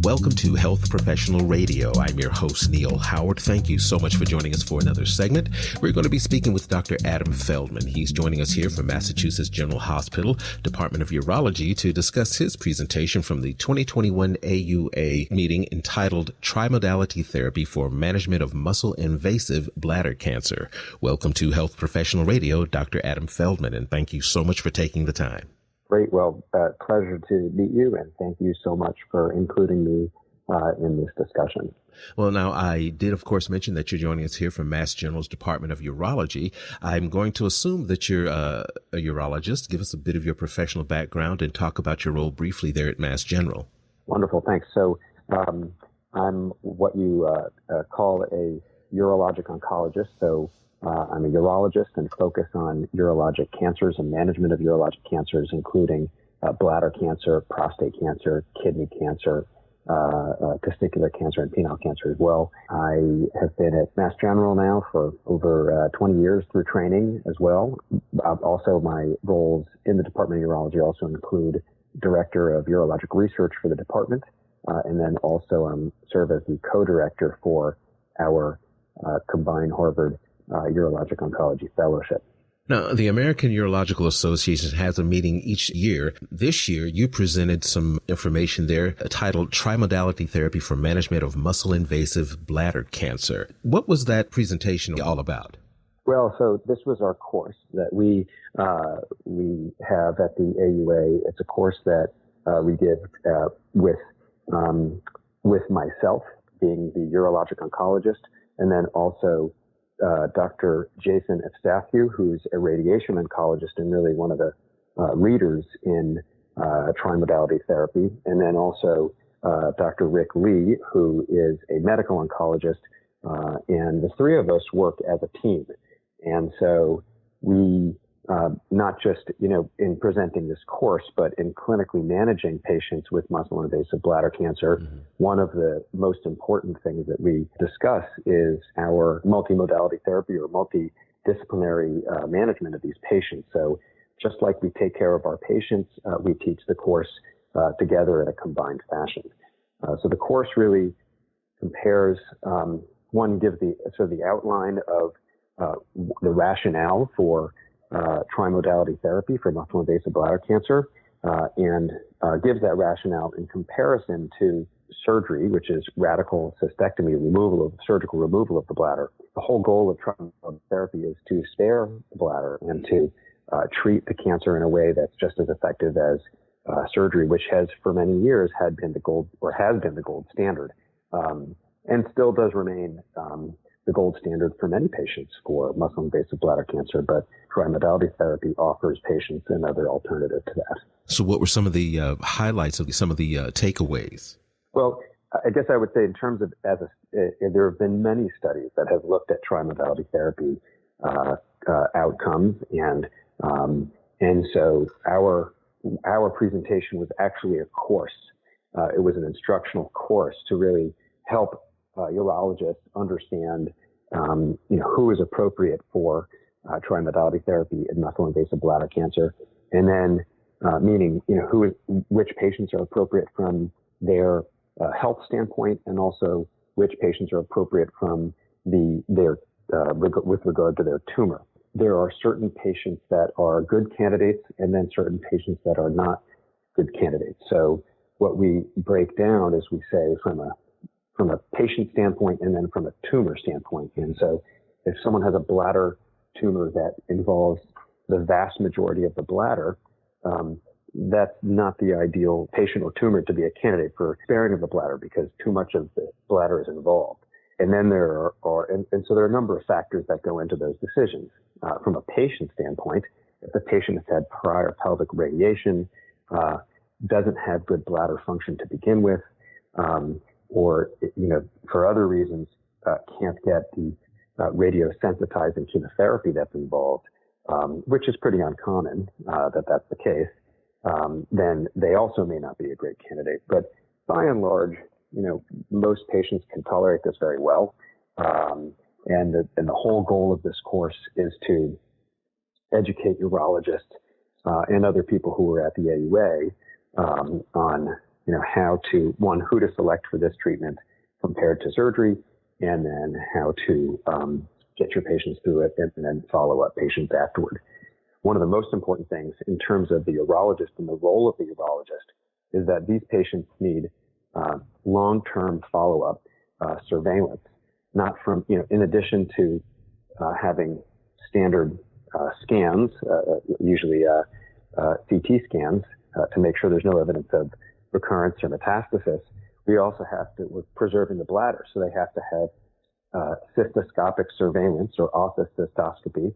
Welcome to Health Professional Radio. I'm your host, Neil Howard. Thank you so much for joining us for another segment. We're going to be speaking with Dr. Adam Feldman. He's joining us here from Massachusetts General Hospital, Department of Urology, to discuss his presentation from the 2021 AUA meeting entitled Trimodality Therapy for Management of Muscle-Invasive Bladder Cancer. Welcome to Health Professional Radio, Dr. Adam Feldman, and thank you so much for taking the time. Great. Well, pleasure to meet you, and thank you so much for including me in this discussion. Well, now, I did, of course, mention that you're joining us here from Mass General's Department of Urology. I'm going to assume that you're a urologist. Give us a bit of your professional background and talk about your role briefly there at Mass General. Wonderful. Thanks. So I'm what you call a urologic oncologist. So I'm a urologist and focus on urologic cancers and management of urologic cancers, including bladder cancer, prostate cancer, kidney cancer, testicular cancer, and penile cancer as well. I have been at Mass General now for over 20 years through training as well. Also, my roles in the Department of Urology also include Director of Urologic Research for the department, and then also serve as the co-director for our combined Harvard Urologic Oncology Fellowship. Now, the American Urological Association has a meeting each year. This year, you presented some information there titled Trimodality Therapy for Management of Muscle-Invasive Bladder Cancer. What was that presentation all about? Well, so this was our course that we have at the AUA. It's a course that we give with myself, being the urologic oncologist, and then also Dr. Jason Evstathiou, who's a radiation oncologist and really one of the leaders in trimodality therapy, and then also Dr. Rick Lee, who is a medical oncologist, and the three of us work as a team. And so we, not just, in presenting this course, but in clinically managing patients with muscle-invasive bladder cancer, one of the most important things that we discuss is our multimodality therapy or multidisciplinary management of these patients. So just like we take care of our patients, we teach the course together in a combined fashion. So the course really compares, one gives the outline of the rationale for trimodality therapy for muscle-invasive bladder cancer, and gives that rationale in comparison to surgery, which is radical cystectomy, surgical removal of the bladder. The whole goal of trimodality therapy is to spare the bladder and to treat the cancer in a way that's just as effective as surgery, which has for many years has been the gold standard, and still does remain the gold standard for many patients for muscle-invasive bladder cancer, but trimodality therapy offers patients another alternative to that. So what were some of the highlights of some of the takeaways? Well, I guess I would say in terms of, there have been many studies that have looked at trimodality therapy outcomes, and so our presentation was actually a course. It was an instructional course to really help urologists understand, who is appropriate for trimodality therapy in muscle-invasive bladder cancer, and then meaning, which patients are appropriate from their health standpoint, and also which patients are appropriate from with regard to their tumor. There are certain patients that are good candidates, and then certain patients that are not good candidates. So what we break down is we say from a patient standpoint and then from a tumor standpoint. And so if someone has a bladder tumor that involves the vast majority of the bladder, that's not the ideal patient or tumor to be a candidate for sparing of the bladder because too much of the bladder is involved. And then there are a number of factors that go into those decisions. From a patient standpoint, if the patient has had prior pelvic radiation, doesn't have good bladder function to begin with, or, for other reasons, can't get the radiosensitizing chemotherapy that's involved, which is pretty uncommon that's the case, then they also may not be a great candidate. But by and large, most patients can tolerate this very well. And the whole goal of this course is to educate urologists and other people who are at the AUA on who to select for this treatment compared to surgery, and then how to get your patients through it and then follow up patients afterward. One of the most important things in terms of the urologist and the role of the urologist is that these patients need long-term follow-up surveillance, not from, in addition to having standard scans, usually CT scans, to make sure there's no evidence of recurrence or metastasis. We also have to, we're preserving the bladder, so they have to have cystoscopic surveillance or office cystoscopy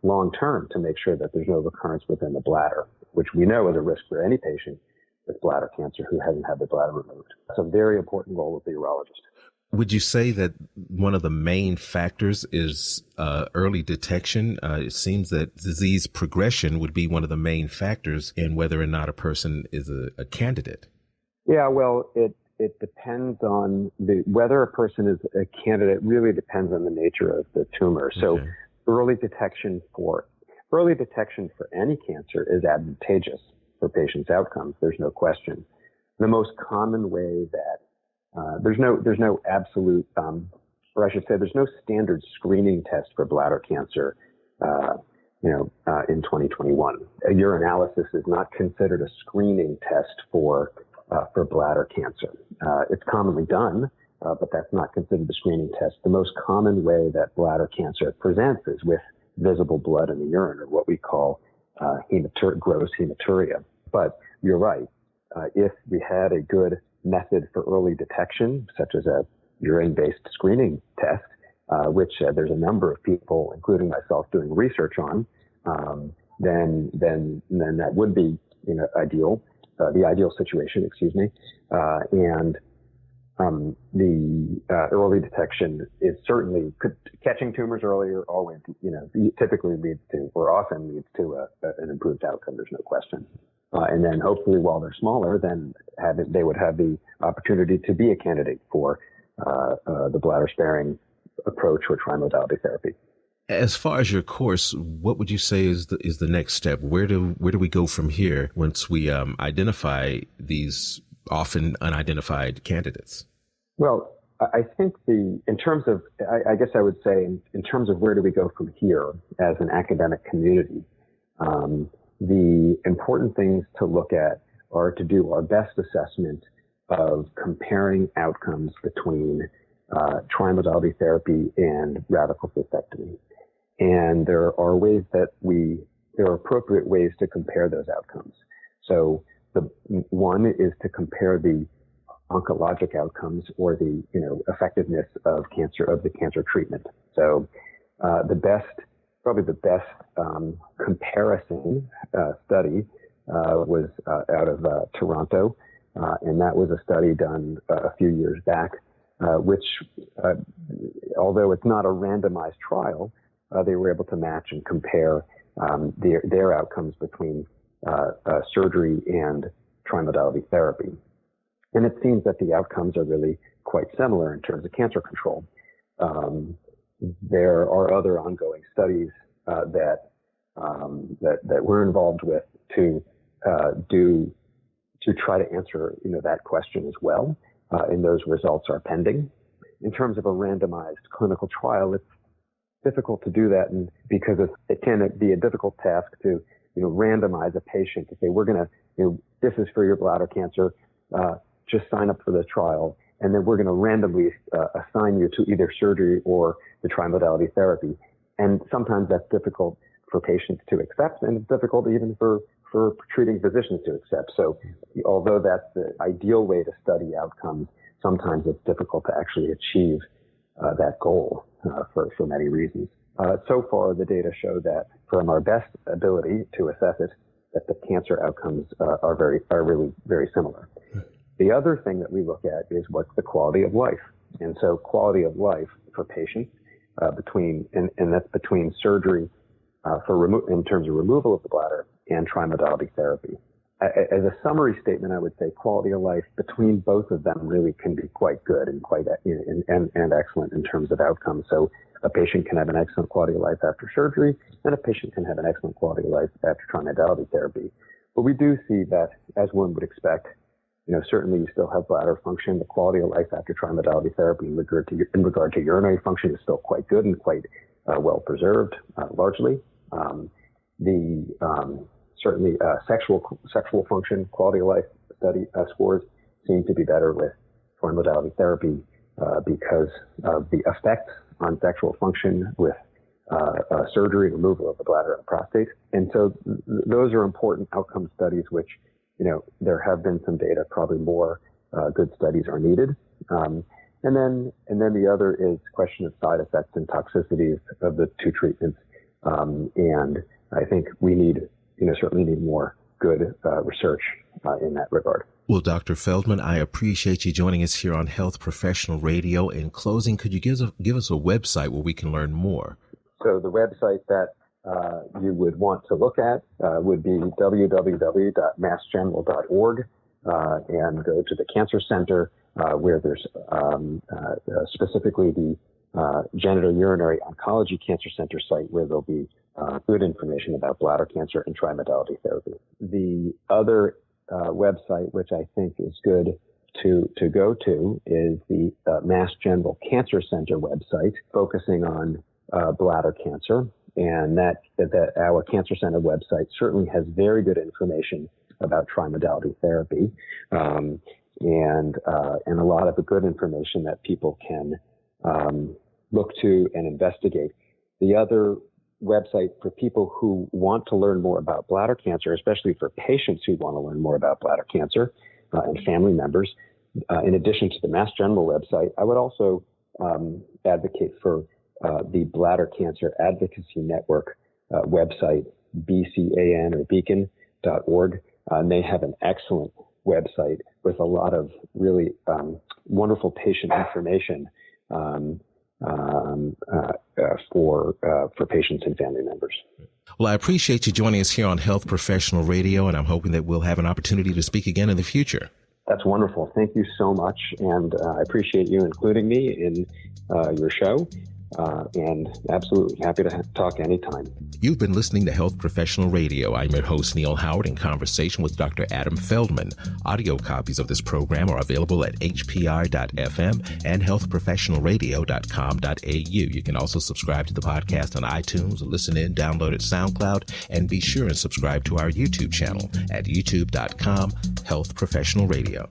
long-term to make sure that there's no recurrence within the bladder, which we know is a risk for any patient with bladder cancer who hasn't had their bladder removed. It's a very important role of the urologist. Would you say that one of the main factors is early detection? It seems that disease progression would be one of the main factors in whether or not a person is a candidate. Yeah, well, it depends on whether a person is a candidate really depends on the nature of the tumor. So early detection for any cancer is advantageous for patients' outcomes. There's no question. The most common way that there's no absolute, or I should say, there's no standard screening test for bladder cancer, in 2021. A urinalysis is not considered a screening test for bladder cancer. It's commonly done, but that's not considered a screening test. The most common way that bladder cancer presents is with visible blood in the urine, or what we call gross hematuria. But you're right. If we had a good method for early detection, such as a urine-based screening test, which there's a number of people, including myself, doing research on, then that would be ideal, the ideal situation, the early detection is certainly catching tumors earlier always, typically leads to, or often leads to an improved outcome. There's no question. And then hopefully while they're smaller, then they would have the opportunity to be a candidate for the bladder sparing approach or trimodality therapy. As far as your course, what would you say is the next step? Where do we go from here once we identify these often unidentified candidates? Well, I think in terms of where do we go from here as an academic community, the important things to look at are to do our best assessment of comparing outcomes between trimodality therapy and radical cystectomy. And there are appropriate ways to compare those outcomes. So the one is to compare the oncologic outcomes or the effectiveness of the cancer treatment. So probably the best comparison study was out of Toronto, and that was a study done a few years back, which, although it's not a randomized trial, they were able to match and compare their outcomes between surgery and trimodality therapy. And it seems that the outcomes are really quite similar in terms of cancer control. There are other ongoing studies that we're involved with to try to answer that question as well, and those results are pending. In terms of a randomized clinical trial, it's difficult to do that, and because it can be a difficult task to randomize a patient to say we're going to this is for your bladder cancer, just sign up for the trial, and then we're going to randomly assign you to either surgery or the trimodality therapy. And sometimes that's difficult for patients to accept, and it's difficult even for treating physicians to accept. So although that's the ideal way to study outcomes, sometimes it's difficult to actually achieve that goal for many reasons. So far, the data show that from our best ability to assess it, that the cancer outcomes are really very similar. The other thing that we look at is what's the quality of life. And so quality of life for patients and that's between surgery in terms of removal of the bladder and trimodality therapy. As a summary statement, I would say quality of life between both of them really can be quite good and quite and excellent in terms of outcomes. So a patient can have an excellent quality of life after surgery, and a patient can have an excellent quality of life after trimodality therapy. But we do see that, as one would expect, certainly you still have bladder function. The quality of life after trimodality therapy in regard to urinary function is still quite good and quite well preserved, largely. Certainly sexual function, quality of life study scores seem to be better with trimodality therapy because of the effects on sexual function with surgery, removal of the bladder and the prostate. And so those are important outcome studies, which, there have been some data, probably more good studies are needed. And then the other is question of side effects and toxicities of the two treatments. And I think we certainly need more good research in that regard. Well, Dr. Feldman, I appreciate you joining us here on Health Professional Radio. In closing, could you give us a website where we can learn more? So the website that you would want to look at would be www.massgeneral.org and go to the Cancer Center where there's specifically the Genitourinary Oncology Cancer Center site where there'll be good information about bladder cancer and trimodality therapy. The other website, which I think is good to go to, is the Mass General Cancer Center website, focusing on bladder cancer, and that our Cancer Center website certainly has very good information about trimodality therapy, and a lot of the good information that people can look to and investigate. The other website for people who want to learn more about bladder cancer, especially for patients who want to learn more about bladder cancer and family members, in addition to the Mass General website, I would also advocate for the Bladder Cancer Advocacy Network website, BCAN or beacon.org. And they have an excellent website with a lot of really wonderful patient information for patients and family members. Well, I appreciate you joining us here on Health Professional Radio, and I'm hoping that we'll have an opportunity to speak again in the future. That's wonderful. Thank you so much, and I appreciate you including me in your show. And absolutely happy to talk anytime. You've been listening to Health Professional Radio. I'm your host, Neil Howard, in conversation with Dr. Adam Feldman. Audio copies of this program are available at hpr.fm and healthprofessionalradio.com.au. You can also subscribe to the podcast on iTunes, listen in, download it SoundCloud, and be sure and subscribe to our YouTube channel at youtube.com, Health Professional Radio.